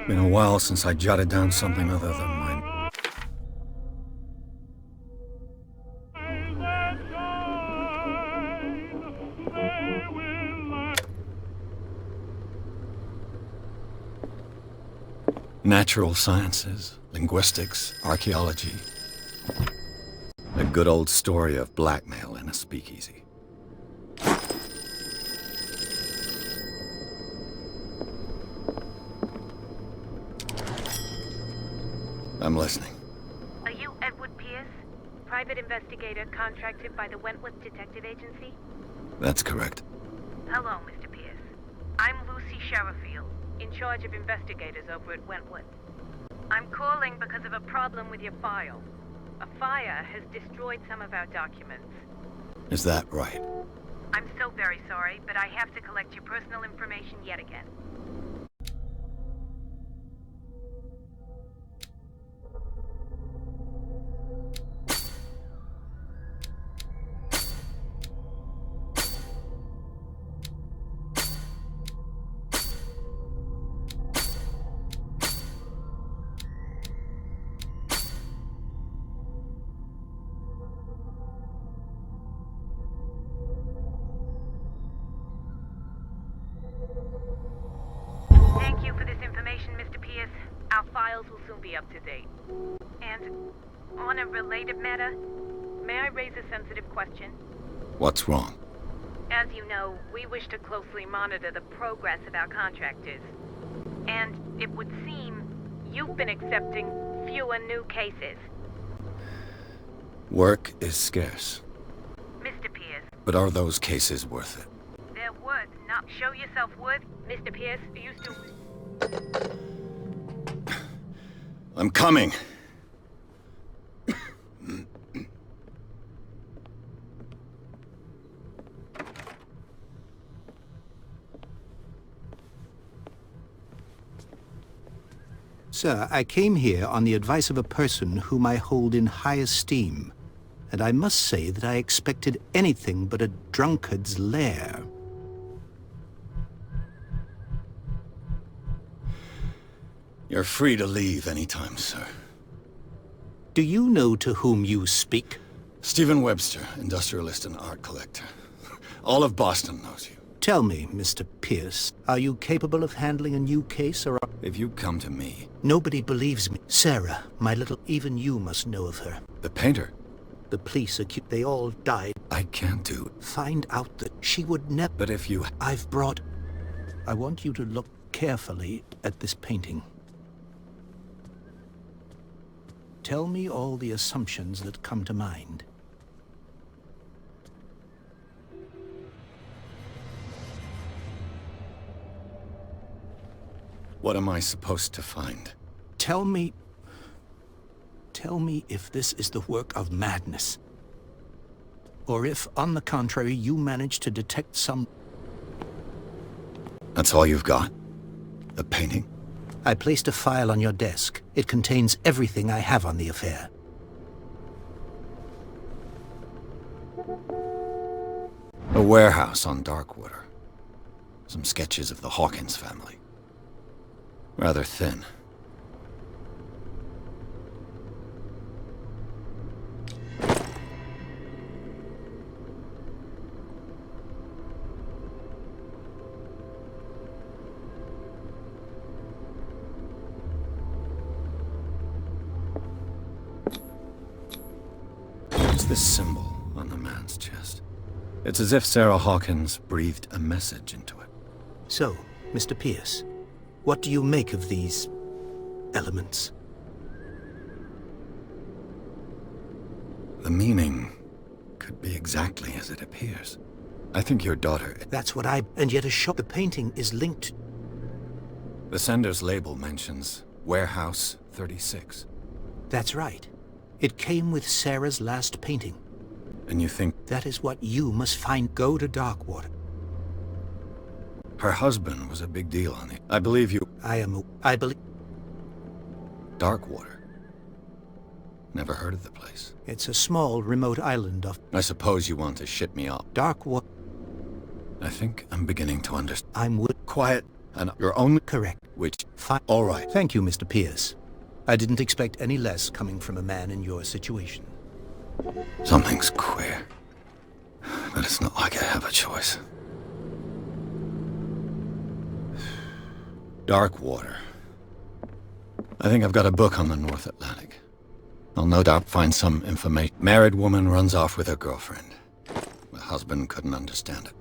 Been a while since I jotted down something other than mine. Natural sciences, linguistics, archaeology. A good old story of blackmail in a speakeasy. I'm listening. Are you Edward Pierce? Private investigator contracted by the Wentworth Detective Agency? That's correct. Hello, Mr. Pierce. I'm Lucy Sherifield, in charge of investigators over at Wentworth. I'm calling because of a problem with your file. A fire has destroyed some of our documents. Is that right? I'm so very sorry, but I have to collect your personal information yet again. Thank you for this information, Mr. Pierce. Our files will soon be up to date. And on a related matter, may I raise a sensitive question? What's wrong? As you know, we wish to closely monitor the progress of our contractors. And it would seem you've been accepting fewer new cases. Work is scarce. Mr. Pierce, But are those cases worth it? they're worth not show yourself worth. Mr. Pierce used to... I'm coming! Sir, I came here on the advice of a person whom I hold in high esteem, and I must say that I expected anything but a drunkard's lair. You're free to leave anytime, sir. Do you know to whom you speak? Stephen Webster, industrialist and art collector. All of Boston knows you. Tell me, Mr. Pierce, are you capable of handling a new case, or... If you come to me... Nobody believes me. Sarah, my little... Even you must know of her. The painter? The police accuse... They all died. I can't do... Find out that she would never... But if you... I've brought... I want you to look carefully at this painting. Tell me all the assumptions that come to mind. What am I supposed to find? Tell me if this is the work of madness. Or if, on the contrary, you manage to detect some... That's all you've got? The painting? I placed a file on your desk. It contains everything I have on the affair. A warehouse on Darkwater. Some sketches of the Hawkins family. Rather thin. What's this symbol on the man's chest? It's as if Sarah Hawkins breathed a message into it. So, Mr. Pierce, what do you make of these elements? The meaning could be exactly as it appears. I think your daughter... That's what I... And yet the painting is linked... The sender's label mentions Warehouse 36. That's right. It came with Sarah's last painting. And you think... That is what you must find. Go to Darkwater. Her husband was a big deal on it. I believe you... I believe... Darkwater. Never heard of the place. It's a small, remote island off... I suppose you want to shit me up. Darkwater... I think I'm beginning to understand. I'm Quiet, and you're only... Correct. which... All right. Thank you, Mr. Pierce. I didn't expect any less coming from a man in your situation. Something's queer. But it's not like I have a choice. Dark water. I think I've got a book on the North Atlantic. I'll no doubt find some information. Married woman runs off with her girlfriend. The husband couldn't understand it.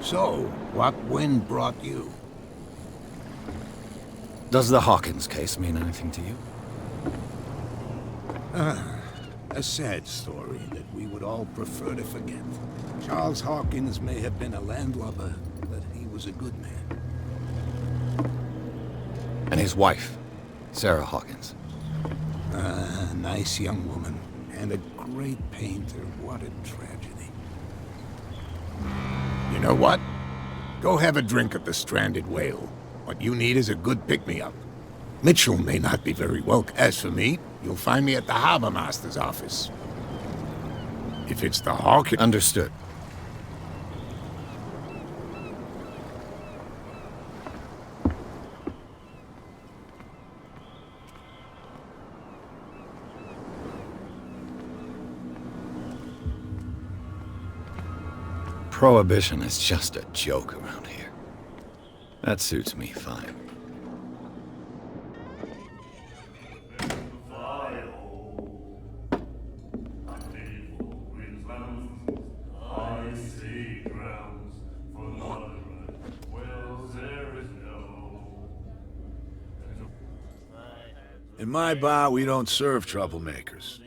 So, what wind brought you? Does the Hawkins case mean anything to you? A sad story that we would all prefer to forget. Charles Hawkins may have been a landlubber, but he was a good man. And his wife, Sarah Hawkins. A nice young woman, and a great painter. What a tragedy. You know what? Go have a drink at the Stranded Whale. What you need is a good pick-me-up. Mitchell may not be very welcome. As for me, you'll find me at the Harbor Master's office. If it's the Hawkins... Understood. Prohibition is just a joke around here. That suits me fine. In my bar, we don't serve troublemakers.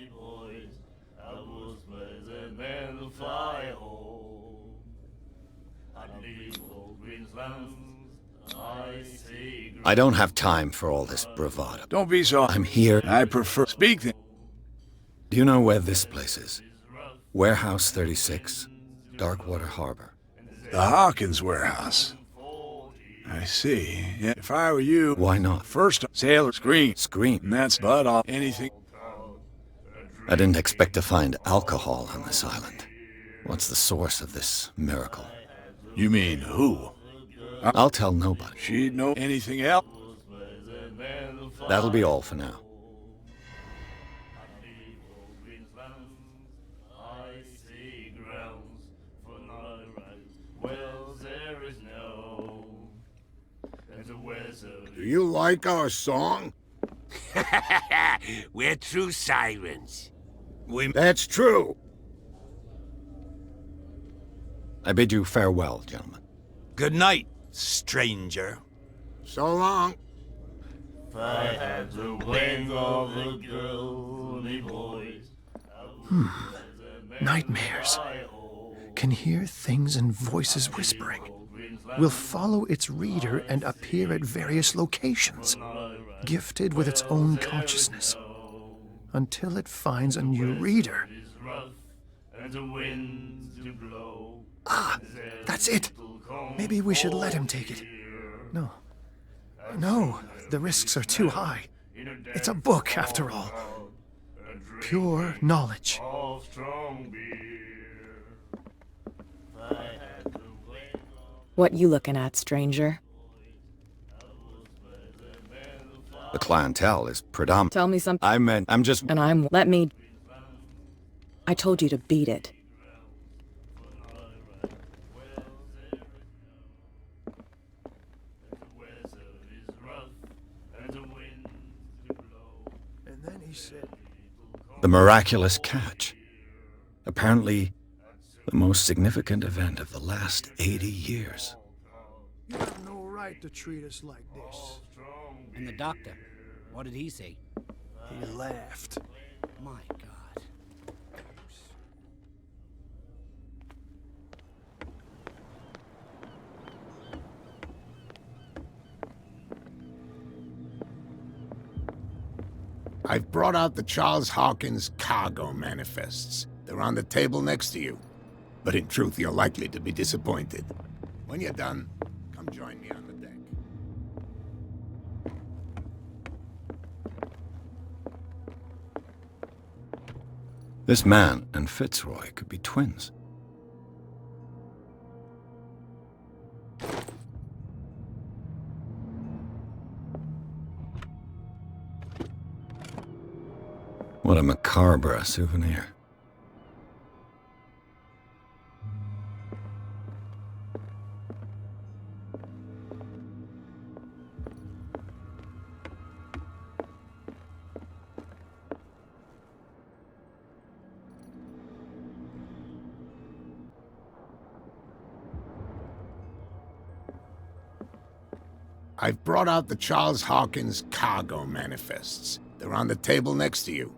I don't have time for all this bravado. Don't be so... I'm here. I prefer... Speak then. Do you know where this place is? Warehouse 36, Darkwater Harbor. The Hawkins warehouse. I see. Yeah, if I were you... Why not? First, sailor scream. Scream. And that's but all. Anything... I didn't expect to find alcohol on this island. What's the source of this miracle? You mean who? I'll tell nobody. She'd know anything else? That'll be all for now. Do you like our song? We're true sirens. That's true. I bid you farewell, gentlemen. Good night, stranger. So long. If I had the wings of a girl, Nightmares. Can hear things and voices whispering. Will follow its reader and appear at various locations, gifted with its own consciousness, until it finds a new reader. Ah, that's it. Maybe we should let him take it. No. No, the risks are too high. It's a book, after all. Pure knowledge. What you looking at, stranger? The clientele is predominant. Tell me something. I'm just... And I told you to beat it. And then he said, The miraculous catch. Apparently, the most significant event of the last 80 years. "You have no right to treat us like this." And the doctor, what did he say? He laughed. My God. I've brought out the Charles Hawkins cargo manifests. They're on the table next to you. But in truth, you're likely to be disappointed. When you're done, come join me on the deck. This man and Fitzroy could be twins. What a macabre souvenir. I've brought out the Charles Hawkins cargo manifests. They're on the table next to you.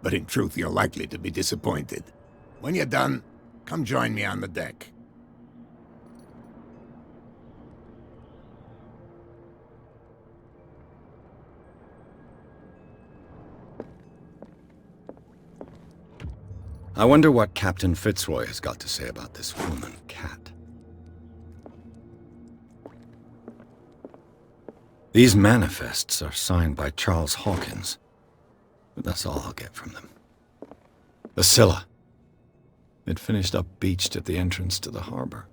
But in truth, you're likely to be disappointed. When you're done, come join me on the deck. I wonder what Captain Fitzroy has got to say about this woman cat. These manifests are signed by Charles Hawkins, but that's all I'll get from them. The Scylla. It finished up beached at the entrance to the harbor.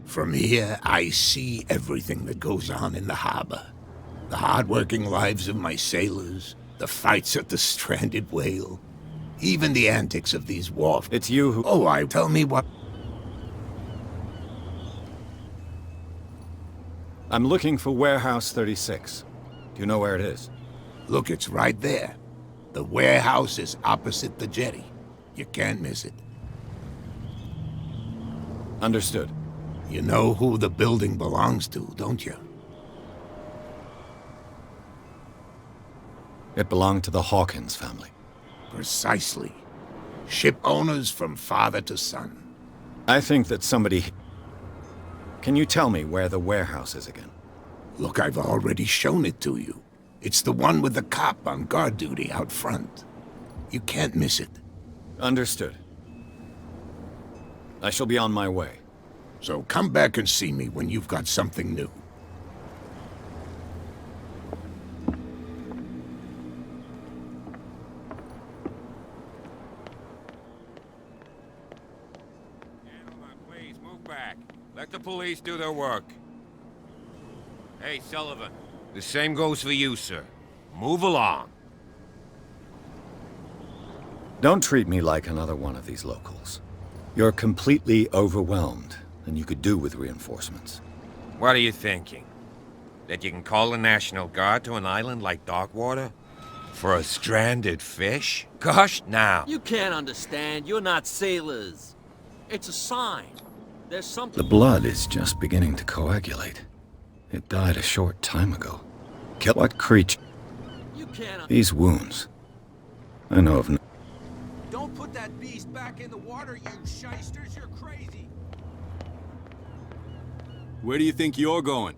From here, I see everything that goes on in the harbor. The hard-working lives of my sailors, the fights at the stranded whale, even the antics of these wharf... It's you who... Oh, tell me what... I'm looking for Warehouse 36. Do you know where it is? Look, it's right there. The warehouse is opposite the jetty. You can't miss it. Understood. You know who the building belongs to, don't you? It belonged to the Hawkins family. Precisely. Ship owners from father to son. I think that somebody... Can you tell me where the warehouse is again? Look, I've already shown it to you. It's the one with the cop on guard duty out front. You can't miss it. Understood. I shall be on my way. So come back and see me when you've got something new. Gentlemen, please move back. Let the police do their work. Hey, Sullivan. The same goes for you, sir. Move along. Don't treat me like another one of these locals. You're completely overwhelmed, and you could do with reinforcements. What are you thinking? That you can call the National Guard to an island like Darkwater? For a stranded fish? Gosh, now. You can't understand. You're not sailors. It's a sign. There's something... The blood is just beginning to coagulate. It died a short time ago. Kill what creature? You can't... These wounds. I know of no... Don't put that beast back in the water, you shysters. You're crazy. Where do you think you're going?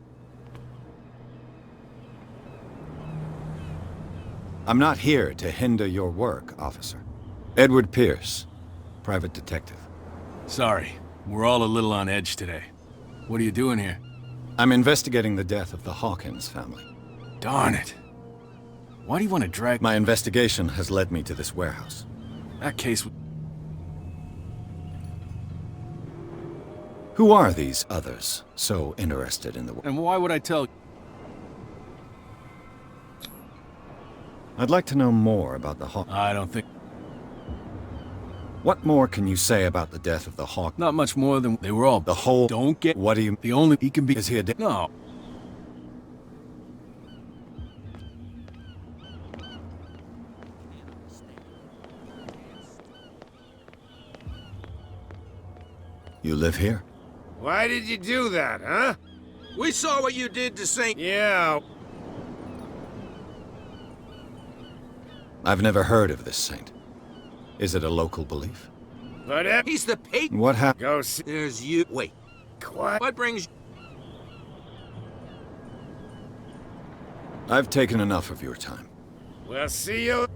I'm not here to hinder your work, officer. Edward Pierce, private detective. Sorry, we're all a little on edge today. What are you doing here? I'm investigating the death of the Hawkins family. Darn it. Why do you want to drag... My investigation has led me to this warehouse. That case... Who are these others so interested in the... And why would I tell... I'd like to know more about the Hawk... I don't think... What more can you say about the death of the Hawk? Not much more than they were all... The whole... Don't get... What do you... The only... He can be... Is he a... No. You live here? Why did you do that, huh? We saw what you did to St. Yeah. I've never heard of this saint. Is it a local belief? But He's the patron. What happened? go see. There's you. Wait. What brings... I've taken enough of your time. We'll see you.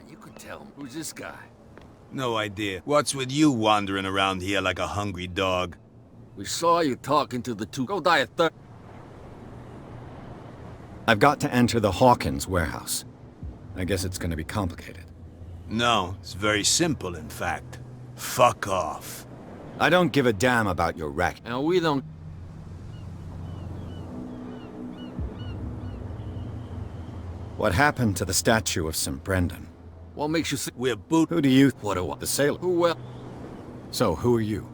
You could tell him. Who's this guy? No idea. What's with you wandering around here like a hungry dog? We saw you talking to the two. Go die of thirst. I've got to enter the Hawkins warehouse. I guess it's gonna be complicated. No, it's very simple, in fact. Fuck off. I don't give a damn about your racket. And we don't... What happened to the statue of St. Brendan? What makes you think... We're boot... Who do you... What do I... The sailor. Who well... So, who are you?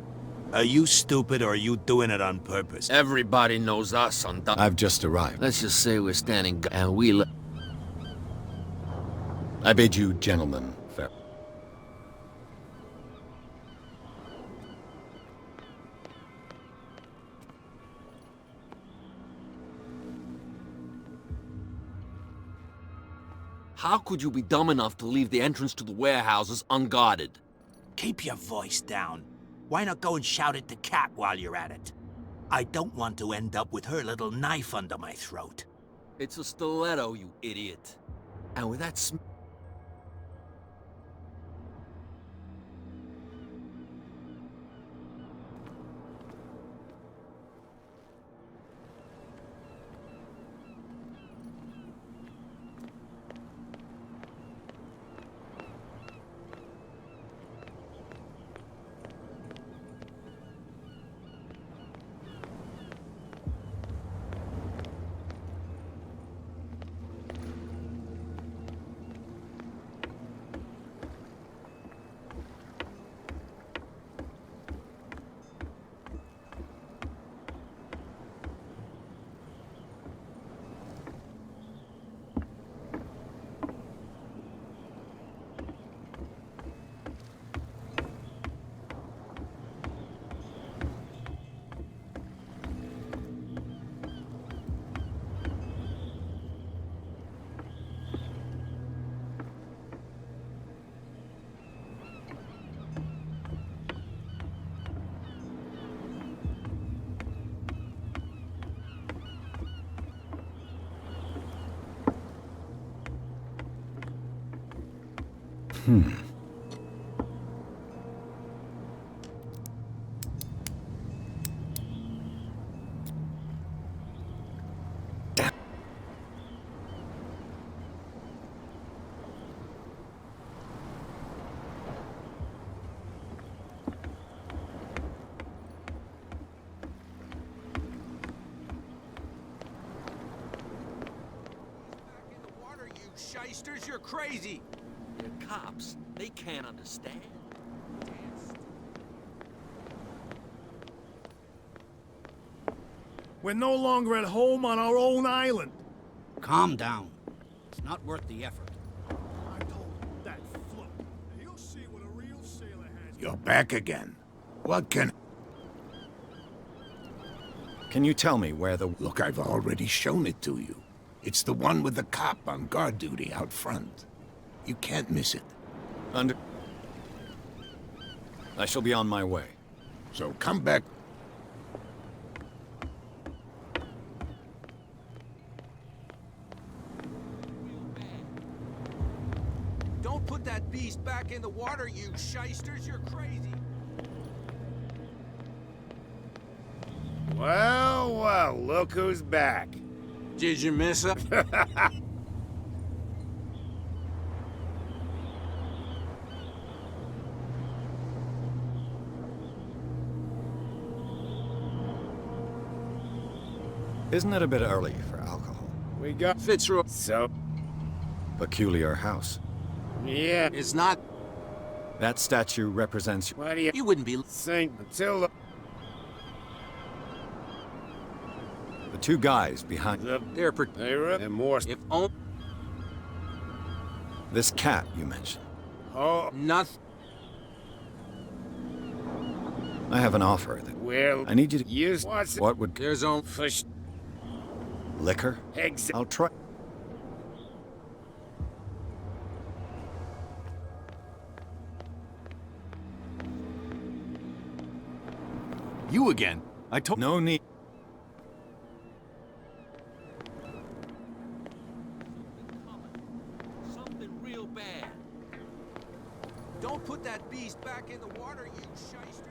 Are you stupid or are you doing it on purpose? Everybody knows us on... I've just arrived. Let's just say we're standing... And we... I bid you gentlemen farewell. How could you be dumb enough to leave the entrance to the warehouses unguarded? Keep your voice down. Why not go and shout at the cat while you're at it? I don't want to end up with her little knife under my throat. It's a stiletto, you idiot. And with that shysters, you're crazy. They're cops. They can't understand. Damn. We're no longer at home on our own island. Calm down. It's not worth the effort. I told that float. He'll see what a real sailor has. You're back again. What can... Can you tell me where the... Look, I've already shown it to you. It's the one with the cop on guard duty out front. You can't miss it. I shall be on my way. So come back. Don't put that beast back in the water, you shysters. You're crazy. Well, well, look who's back. Did you miss it? Isn't it a bit early for alcohol? We got Fitzroy. so... Peculiar house. Yeah. It's not. That statue represents... What do you... You wouldn't be. Saint Matilda. The two guys behind... They're more... If only. This cat you mentioned. Oh, Nothing. I have an offer that... well... I need you to... use... What's... What would... There's only. Fish... Liquor? Eggs... I'll try... You again? I told... No need... Something real bad. Don't put that beast back in the water, you shysters.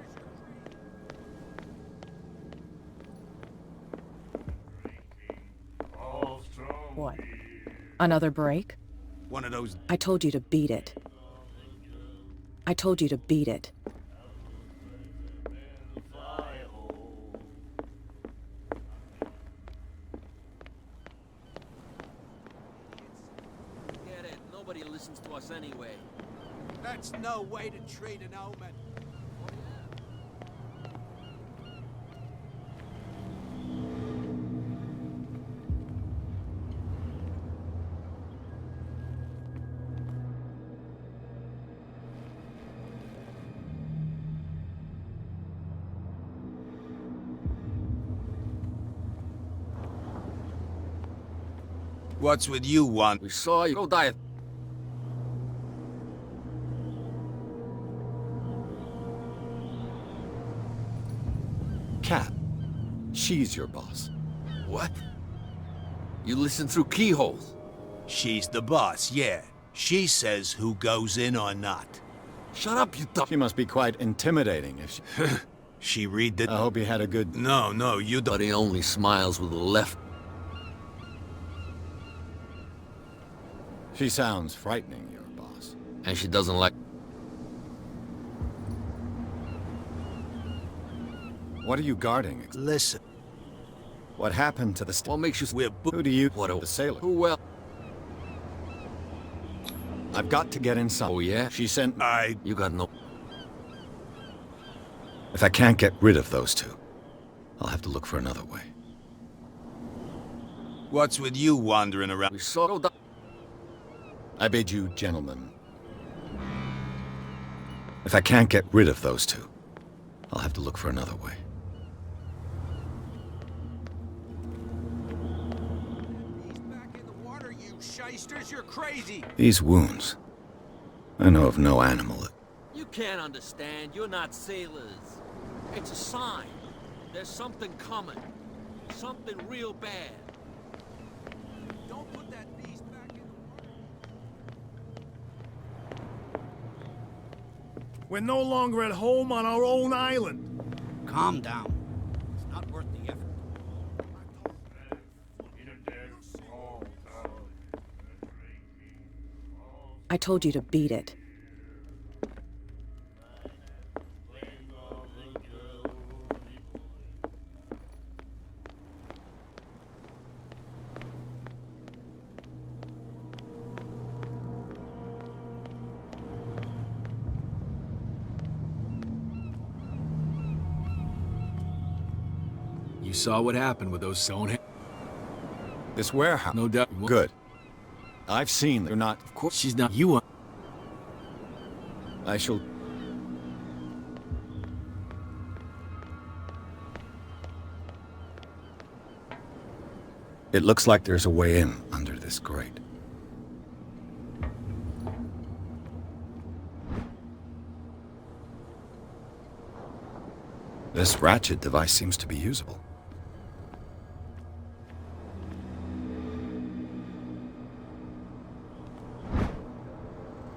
What? Another break? One of those... I told you to beat it. I told you to beat it. Get it. Nobody listens to us anyway. That's no way to treat an omen. What's with you, Juan? We saw you. Go die. Cat. She's your boss. What? You listen through keyholes. She's the boss, yeah. She says who goes in or not. Shut up, you dumb. She must be quite intimidating if she... She read the... I hope he had a good... No, you don't... But he only smiles with the left. She sounds frightening, your boss. And she doesn't like... What are you guarding? Listen. What happened to the... What makes you... We're... Who do you... What a... The sailor. Who well... I've got to get inside. Oh, yeah? She sent... You got no... If I can't get rid of those two, I'll have to look for another way. What's with you wandering around? We saw... Go die. I bid you, gentlemen. If I can't get rid of those two, I'll have to look for another way. He's back in the water, you shysters. You're crazy. These wounds. I know of no animal that... You can't understand. You're not sailors. It's a sign. There's something coming. Something real bad. Don't put that beast back in the water. We're no longer at home on our own island. Calm down. It's not worth the effort. I told you to beat it. You saw what happened with those sewn This warehouse. No doubt. Good. I've seen they're not. Of course she's not. You are. I shall. It looks like there's a way in under this grate. This ratchet device seems to be usable.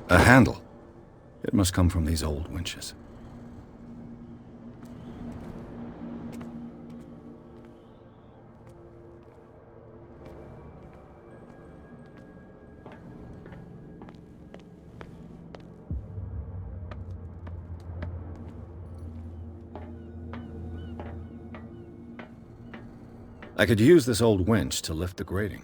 A handle. It must come from these old winches. I could use this old winch to lift the grating.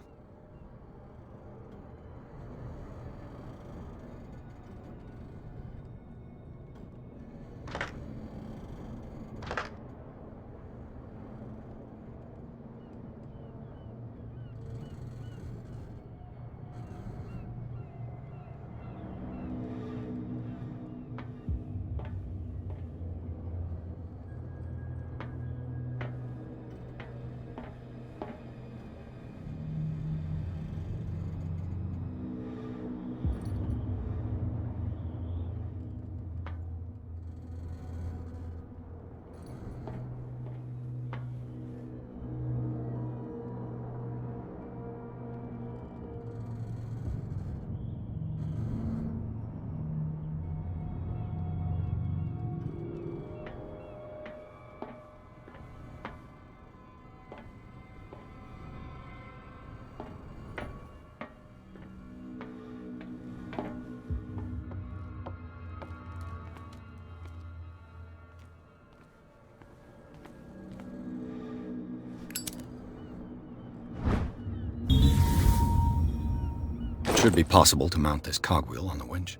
It should be possible to mount this cogwheel on the winch.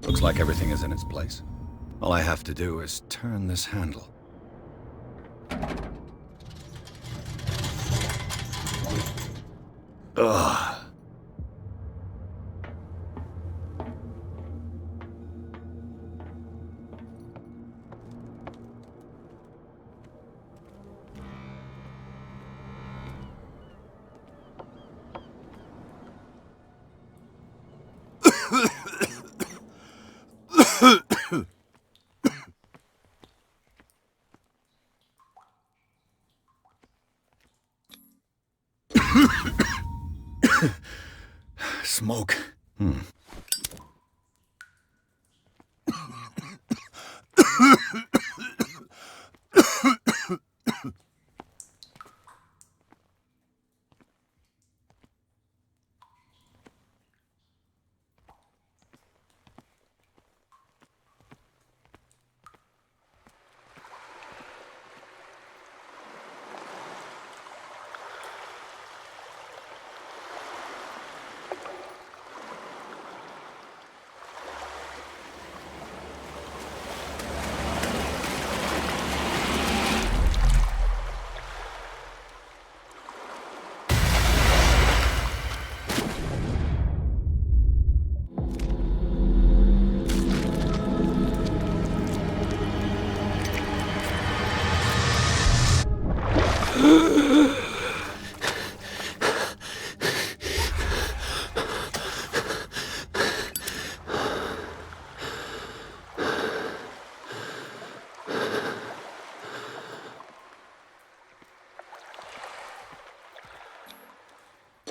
Looks like everything is in its place. All I have to do is turn this handle. Ugh. Smoke.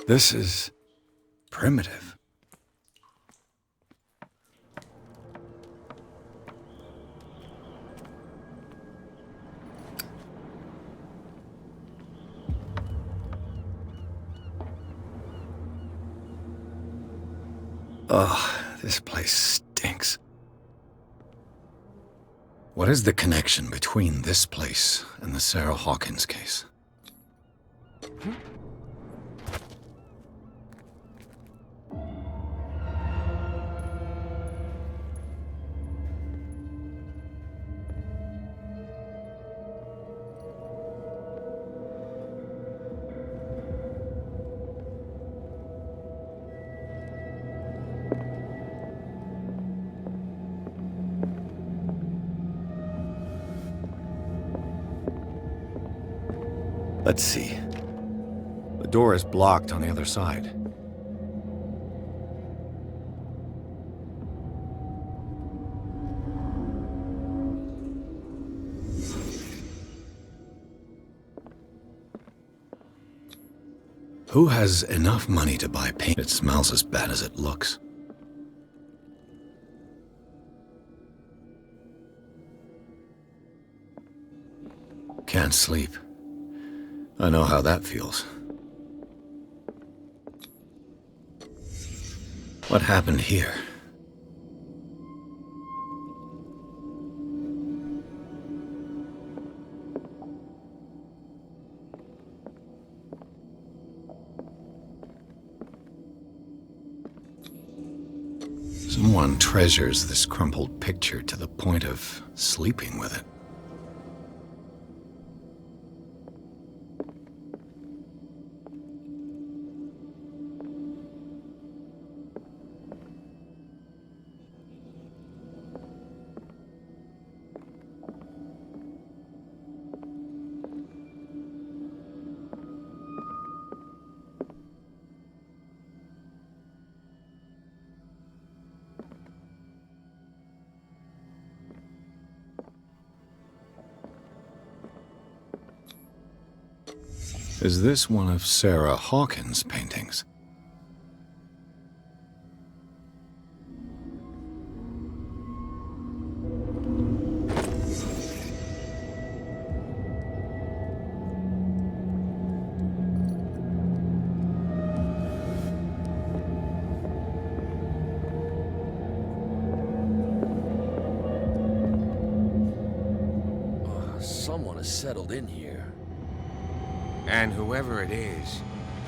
This is primitive. Ugh, this place stinks. What is the connection between this place and the Sarah Hawkins case? Let's see. The door is blocked on the other side. Who has enough money to buy paint? It smells as bad as it looks. Can't sleep. I know how that feels. What happened here? Someone treasures this crumpled picture to the point of sleeping with it. Is this one of Sarah Hawkins' paintings? Someone has settled in here. And whoever it is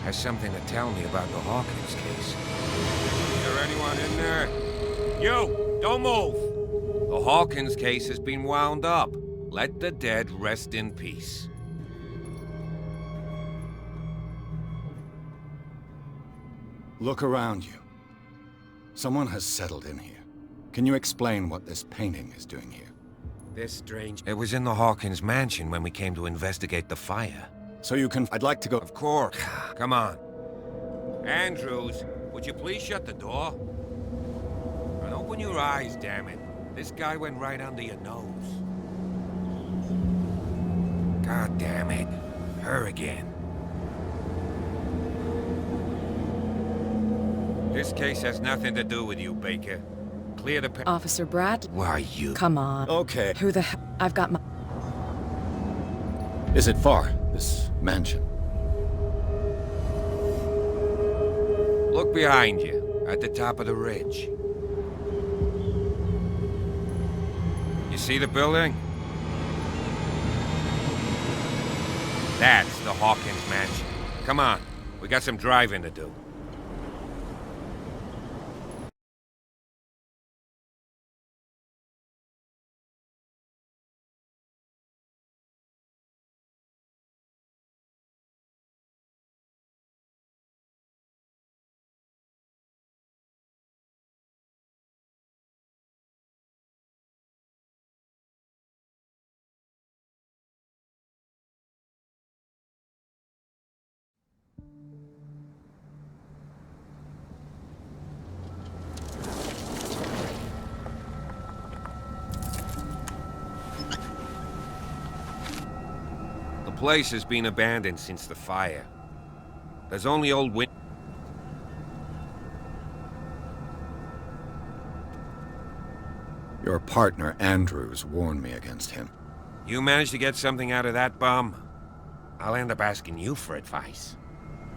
has something to tell me about the Hawkins case. Is there anyone in there? You! Don't move! The Hawkins case has been wound up. Let the dead rest in peace. Look around you. Someone has settled in here. Can you explain what this painting is doing here? This strange... It was in the Hawkins mansion when we came to investigate the fire. So you can... I'd like to go... Of course. Come on. Andrews, would you please shut the door? And open your eyes, damn it. This guy went right under your nose. God damn it. Her again. This case has nothing to do with you, Baker. Clear the... Officer Brad? Why, you... Come on. Okay. Who the hell? I've got my... Is it far, this mansion? Look behind you, at the top of the ridge. You see the building? That's the Hawkins mansion. Come on, we got some driving to do. The place has been abandoned since the fire. There's only old Your partner, Andrews, warned me against him. You managed to get something out of that bum? I'll end up asking you for advice.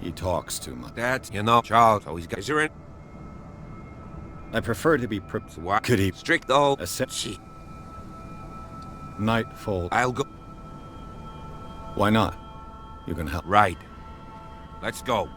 He talks too much. That's, you know, Charles always got... Is there any... I prefer to be What? Could he... Strict though... Shit. Nightfall. I'll go... Why not? You can help. Right. Let's go.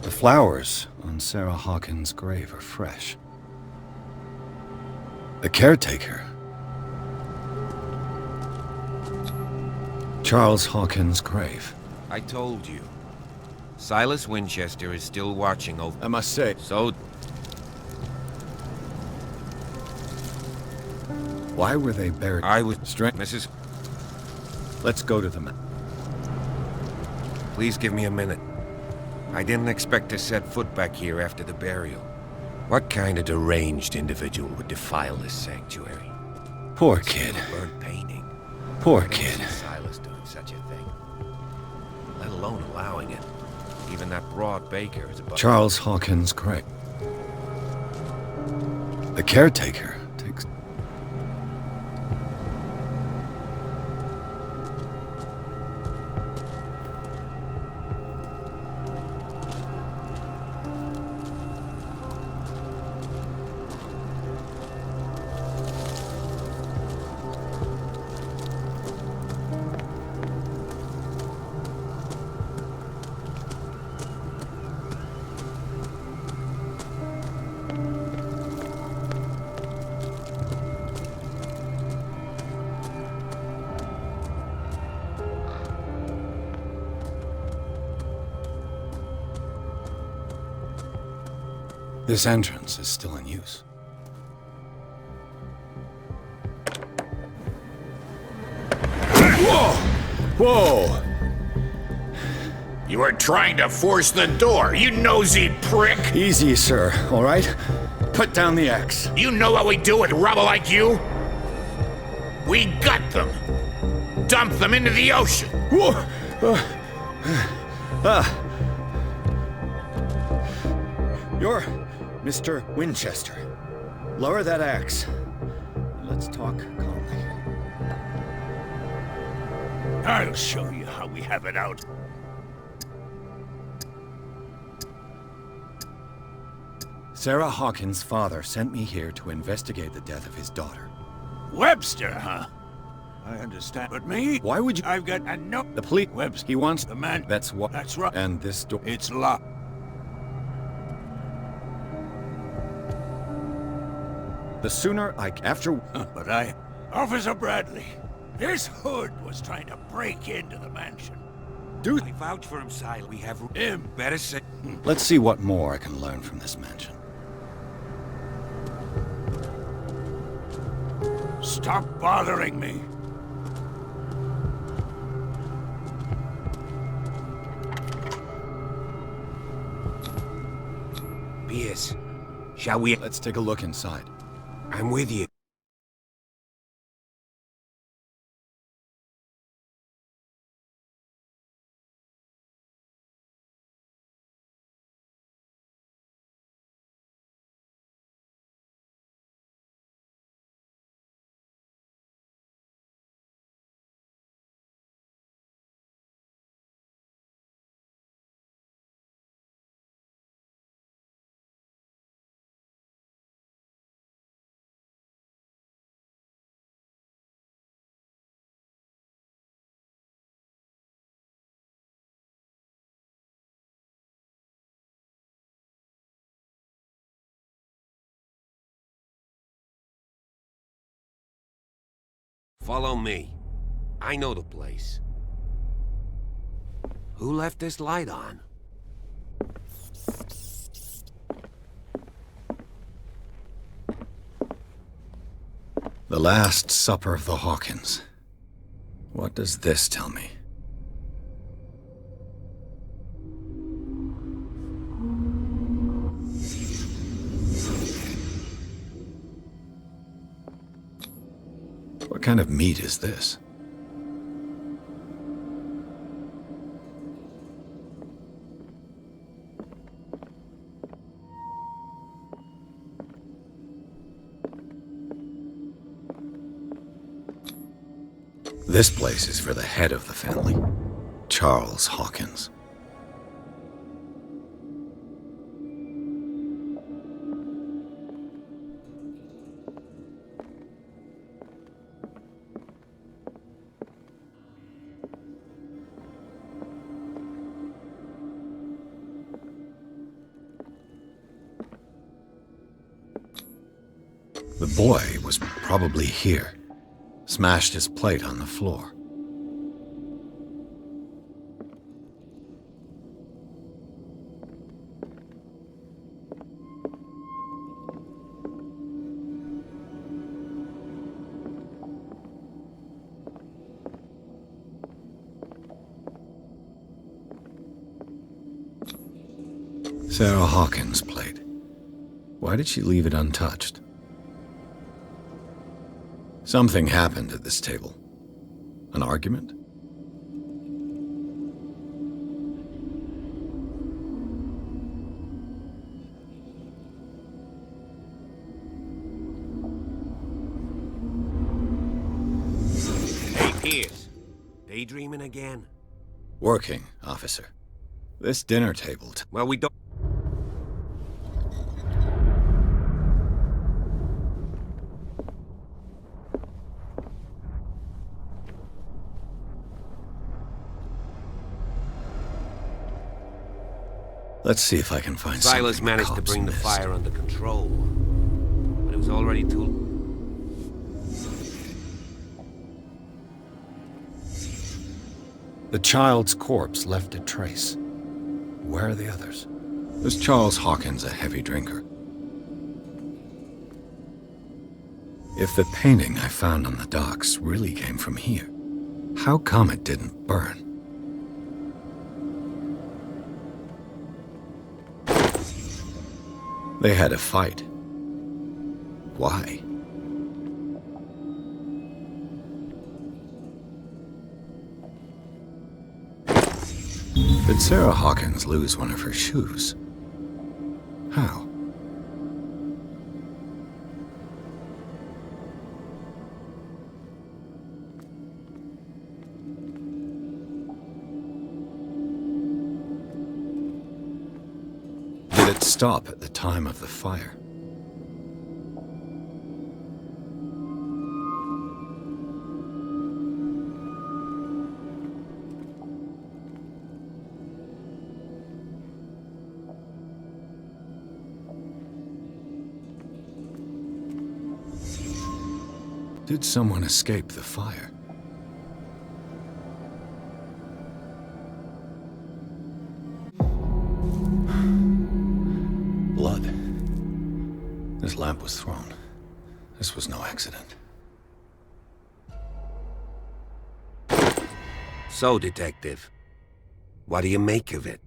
The flowers on Sarah Hawkins' grave are fresh. The caretaker. Charles Hawkins' grave. I told you. Silas Winchester is still watching over... I must say... So... Why were they buried? I was... Mrs... Let's go to the map. Please give me a minute. I didn't expect to set foot back here after the burial. What kind of deranged individual would defile this sanctuary? Poor kid. Burnt painting. Poor kid. Silas doing such a thing. Let alone allowing it. Even that broad baker is above... Charles Hawkins' grave. The caretaker takes... This entrance is still in use. Whoa! Whoa! You were trying to force the door, you nosy prick! Easy, sir, all right? Put down the axe. You know what we do with rubble like you? We gut them! Dump them into the ocean! Whoa! You're Mr. Winchester. Lower that axe. Let's talk calmly. I'll show you how we have it out. Sarah Hawkins' father sent me here to investigate the death of his daughter. Webster, huh? I understand. But me? Why would you... I've got a no... The police... Webster. He wants... The man... That's what... That's right. And this door... It's locked. The sooner I... After... But I... Officer Bradley, this hood was trying to break into the mansion. Dude... I vouch for him, Silas. We have... Him. Better say... Let's see what more I can learn from this mansion. Stop bothering me. Pierce, shall we... Let's take a look inside. I'm with you. Follow me. I know the place. Who left this light on? Last Supper of the Hawkins. What does this tell me? What kind of meat is this? This place is for the head of the family, Charles Hawkins. The boy was probably here. Smashed his plate on the floor. Sarah Hawkins' plate. Why did she leave it untouched? Something happened at this table. An argument? Hey, Pierce. Daydreaming again? Working, officer. This dinner table... Well, we don't... Let's see if I can find something. Silas managed to bring the fire under control, but it was already too... The child's corpse left a trace. Where are the others? Was Charles Hawkins a heavy drinker? If the painting I found on the docks really came from here, how come it didn't burn? They had a fight. Why? Did Sarah Hawkins lose one of her shoes? How? Did it stop at the time of the fire? Did someone escape the fire? Blood. This lamp was thrown. This was no accident. So, Detective, what do you make of it?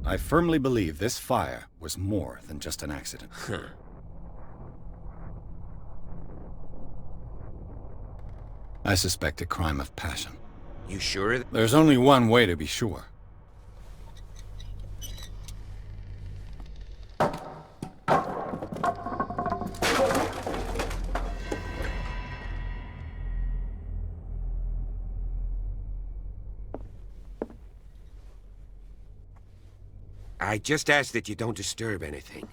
I firmly believe this fire was more than just an accident. I suspect a crime of passion. You sure? There's only one way to be sure. I just ask that you don't disturb anything.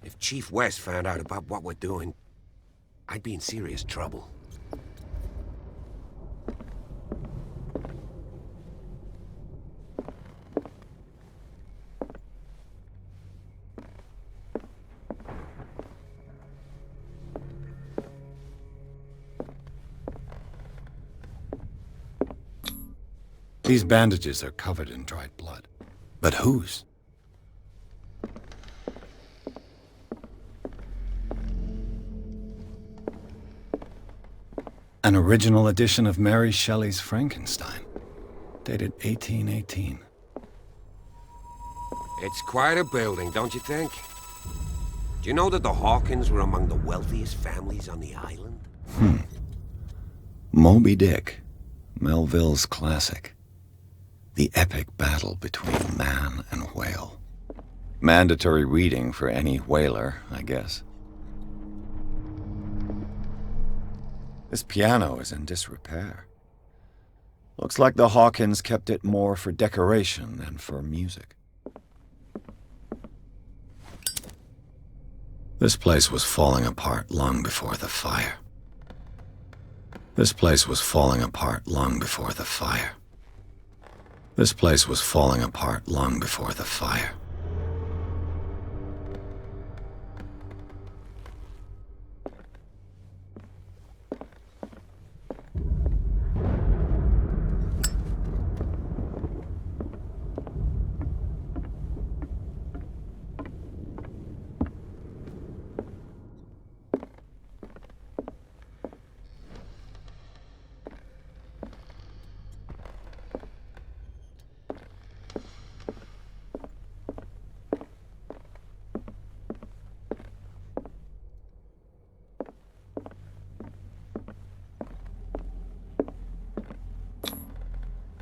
If Chief West found out about what we're doing, I'd be in serious trouble. These bandages are covered in dried blood. But whose? An original edition of Mary Shelley's Frankenstein, dated 1818. It's quite a building, don't you think? Do you know that the Hawkins were among the wealthiest families on the island? Moby Dick, Melville's classic. The epic battle between man and whale. Mandatory reading for any whaler, I guess. This piano is in disrepair. Looks like the Hawkins kept it more for decoration than for music. This place was falling apart long before the fire. This place was falling apart long before the fire. This place was falling apart long before the fire.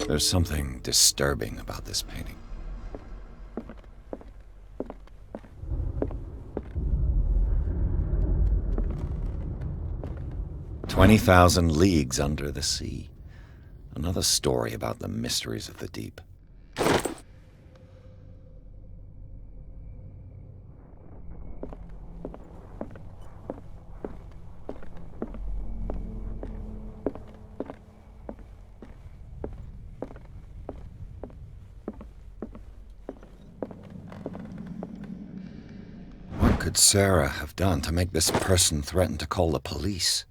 There's something disturbing about this painting. "20,000 Leagues Under the Sea." Another story about the mysteries of the deep. What could Sarah have done to make this person threaten to call the police?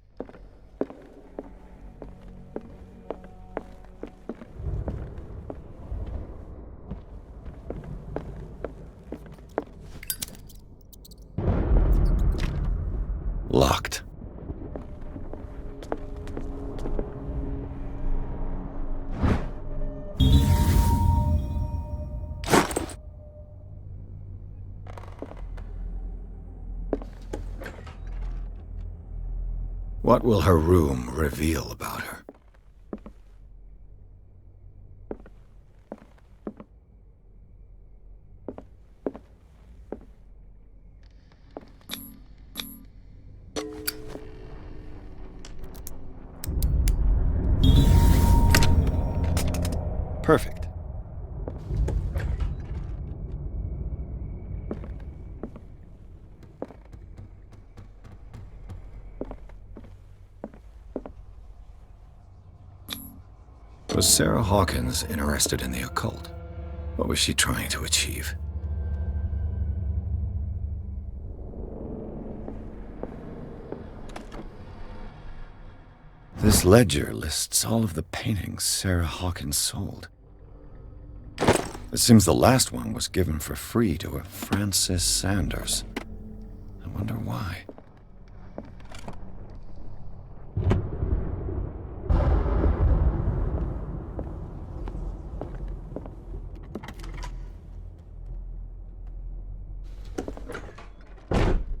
Locked. What will her room reveal about her? Perfect. Was Sarah Hawkins interested in the occult? What was she trying to achieve? This ledger lists all of the paintings Sarah Hawkins sold. It seems the last one was given for free to a Francis Sanders. I wonder why.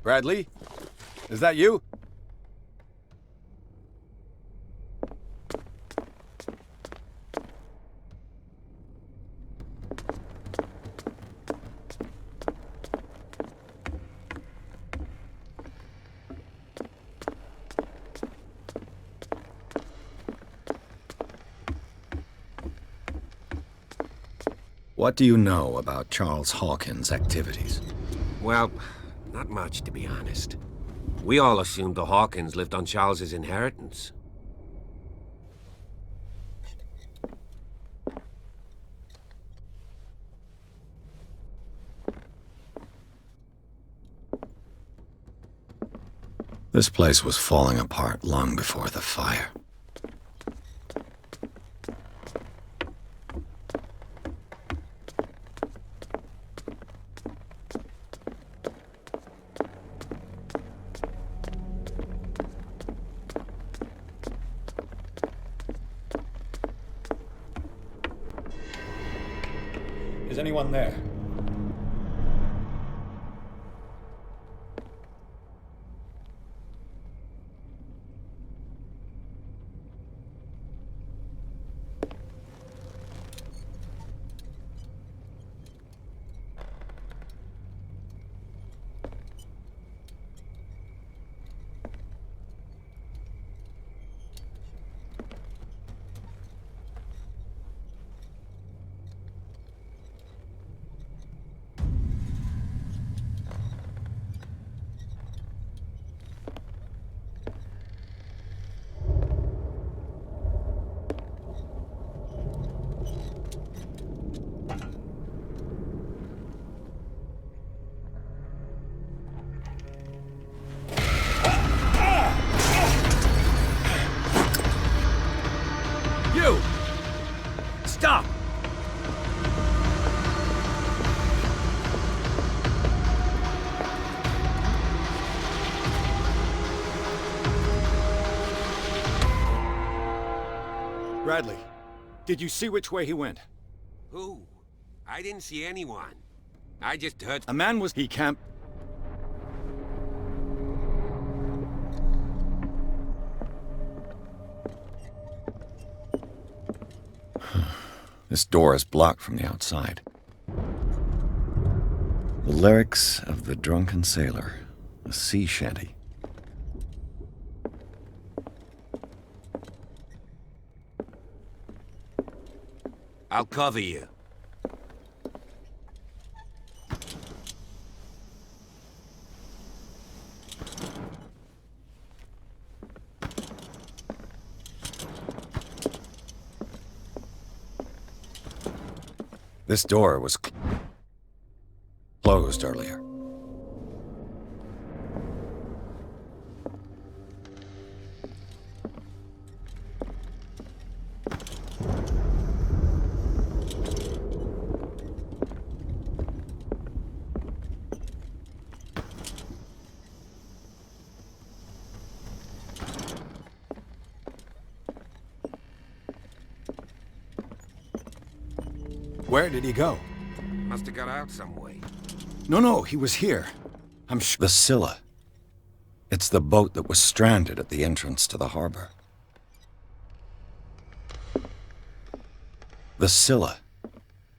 Bradley? Is that you? What do you know about Charles Hawkins' activities? Well, not much, to be honest. We all assumed the Hawkins lived on Charles's inheritance. This place was falling apart long before the fire. Is anyone there? Stop! Bradley, did you see which way he went? Who? I didn't see anyone. I just heard... A man was... He camped... This door is blocked from the outside. The lyrics of the drunken sailor, a sea shanty. I'll cover you. This door was closed earlier. Where did he go? Must have got out some way. No, he was here. I'm sure. The Scylla. It's the boat that was stranded at the entrance to the harbor. The Scylla.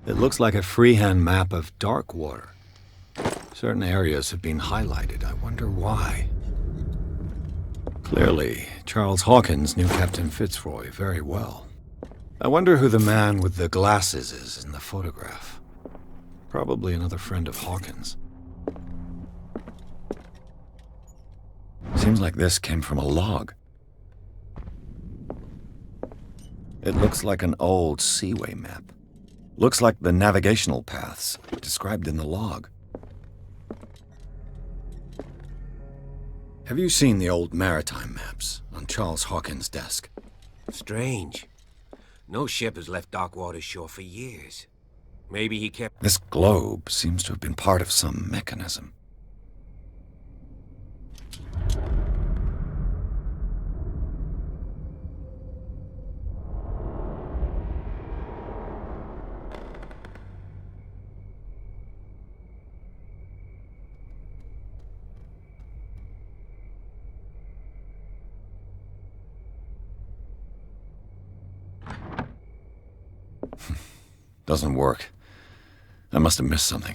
It looks like a freehand map of dark water. Certain areas have been highlighted. I wonder why. Clearly, Charles Hawkins knew Captain Fitzroy very well. I wonder who the man with the glasses is in the photograph. Probably another friend of Hawkins. Seems like this came from a log. It looks like an old seaway map. Looks like the navigational paths described in the log. Have you seen the old maritime maps on Charles Hawkins' desk? Strange. No ship has left Darkwater's shore for years. Maybe he kept... This globe seems to have been part of some mechanism. Doesn't work. I must have missed something.